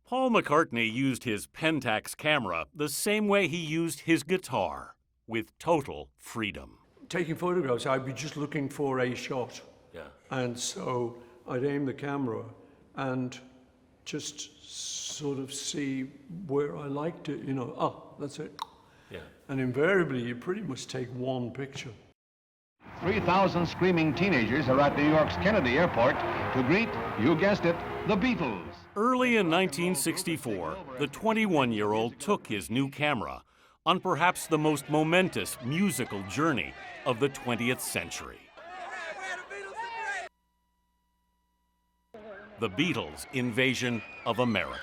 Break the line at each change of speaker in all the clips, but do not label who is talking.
Paul McCartney used his Pentax camera the same way he used his guitar, with total freedom.
Taking photographs, I'd be just looking for a shot.
Yeah.
And so I'd aim the camera and just sort of see where I liked it, that's it.
Yeah.
And invariably, you pretty much take one picture.
3,000 screaming teenagers are at New York's Kennedy Airport to greet, you guessed it, the Beatles.
Early in 1964, the 21-year-old took his new camera on perhaps the most momentous musical journey of the 20th century. The Beatles' invasion of America.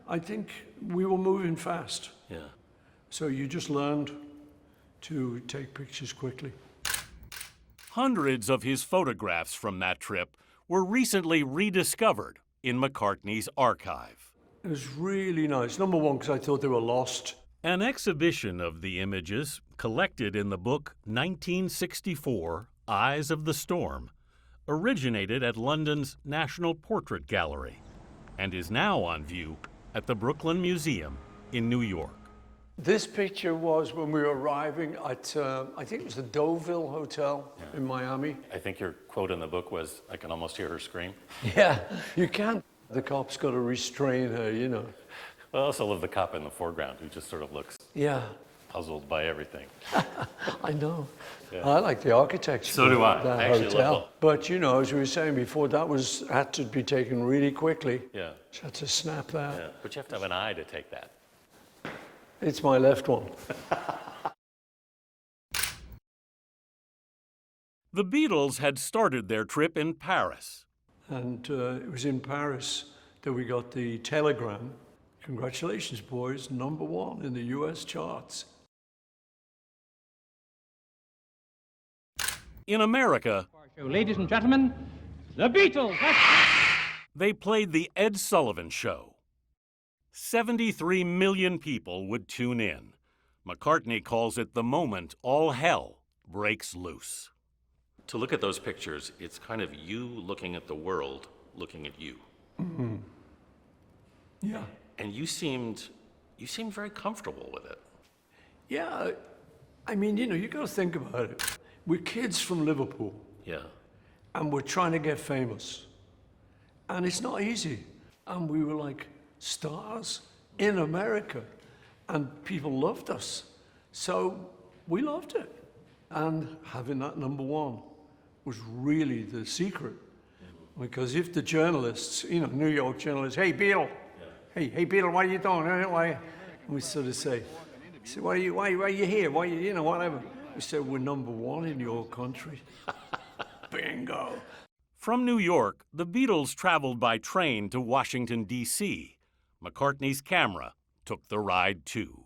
I think we were moving fast.
Yeah.
So you just learned to take pictures quickly.
Hundreds of his photographs from that trip were recently rediscovered in McCartney's archive.
It was really nice. Number one, because I thought they were lost.
An exhibition of the images, collected in the book 1964, Eyes of the Storm, originated at London's National Portrait Gallery and is now on view at the Brooklyn Museum in New York.
This picture was when we were arriving at, I think it was the Deauville Hotel in Miami.
I think your quote in the book was, "I can almost hear her scream."
Yeah, you can. The cop's got to restrain her,
Well, I also love the cop in the foreground who just sort of looks puzzled by everything.
I know.
Yeah.
I like the architecture.
So do I.
Of that
I actually
hotel.
love it.
But, as we were saying before, that had to be taken really quickly.
Yeah.
Just had to snap that.
Yeah. But you have to have an eye to take that.
It's my left one.
The Beatles had started their trip in Paris.
And it was in Paris that we got the telegram. Congratulations, boys, #1 in the US charts.
In America,
Ladies and gentlemen, the Beatles.
they played the Ed Sullivan Show. 73 million people would tune in. McCartney calls it the moment all hell breaks loose. To look at those pictures, it's kind of you looking at the world, looking at you.
Mm-hmm. Yeah.
And you seemed very comfortable with it.
Yeah, I mean, you got to think about it. We're kids from Liverpool.
Yeah.
And we're trying to get famous. And it's not easy. And we were like stars in America. And people loved us. So we loved it. And having that #1 was really the secret. Because if the journalists, New York journalists, "Hey, Beatle, hey, Beatle, what are you doing?" And we sort of say, why are you here? Why whatever. We said, "We're #1 in your country." Bingo.
From New York, the Beatles traveled by train to Washington, D.C. McCartney's camera took the ride too.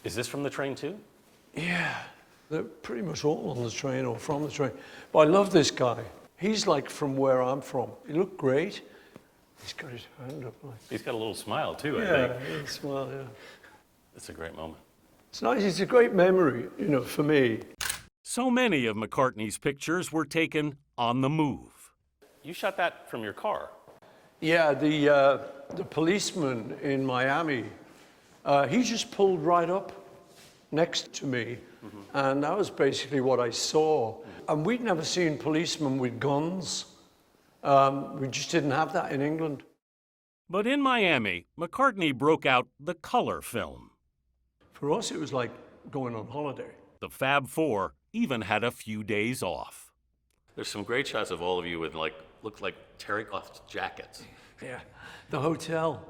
Is this from the train too?
Yeah, they're pretty much all on the train or from the train. But I love this guy. He's like from where I'm from. He looked great. He's got his hand up like.
He's got a little smile too, I think.
Yeah, smile, yeah.
It's a great moment.
It's nice. It's a great memory, for me.
So many of McCartney's pictures were taken on the move. You shot that from your car.
Yeah, the policeman in Miami, he just pulled right up next to me, and that was basically what I saw. And we'd never seen policemen with guns. We just didn't have that in England.
But in Miami, McCartney broke out the color film.
For us, it was like going on holiday.
The Fab Four even had a few days off. There's some great shots of all of you with looked like terry-cloth jackets.
Yeah, the hotel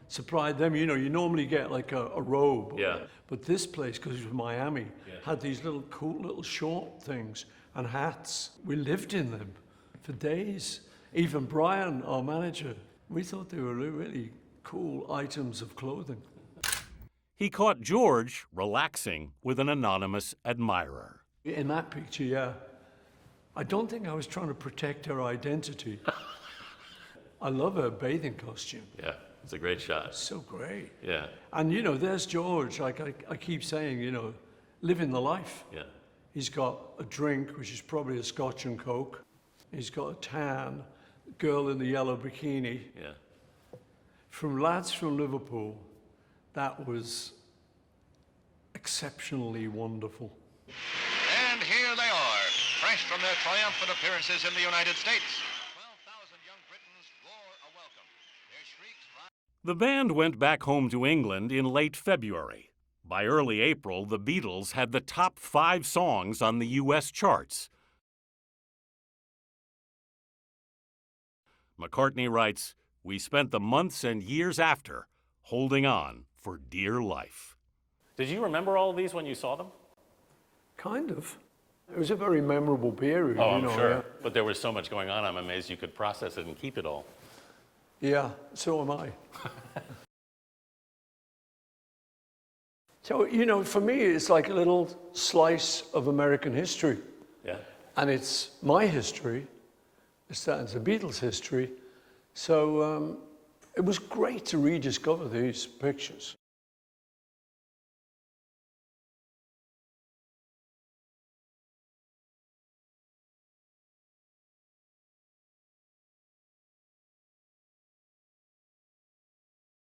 supplied them. You normally get like a robe.
Yeah.
But this place, because it was Miami, had these little cool little short things and hats. We lived in them for days. Even Brian, our manager, we thought they were really cool items of clothing.
He caught George relaxing with an anonymous admirer.
In that picture, yeah. I don't think I was trying to protect her identity. I love her bathing costume.
Yeah, it's a great shot.
So great.
Yeah.
And there's George, like I keep saying, living the life.
Yeah.
He's got a drink, which is probably a Scotch and Coke. He's got a tan, girl in the yellow bikini.
Yeah.
From lads from Liverpool, that was exceptionally wonderful.
And here they are, fresh from their triumphant appearances in the United States. 12,000 young Britons roar a welcome. Their shrieks rise.
The band went back home to England in late February. By early April, the Beatles had the top 5 songs on the U.S. charts. McCartney writes, "We spent the months and years after holding on for dear life." Did you remember all of these when you saw them?
Kind of. It was a very memorable period.
I'm sure. Yeah. But there was so much going on, I'm amazed you could process it and keep it all.
Yeah, so am I. So, you know, for me, it's like a little slice of American history.
Yeah.
And it's my history. It's the Beatles' history. So it was great to rediscover these pictures.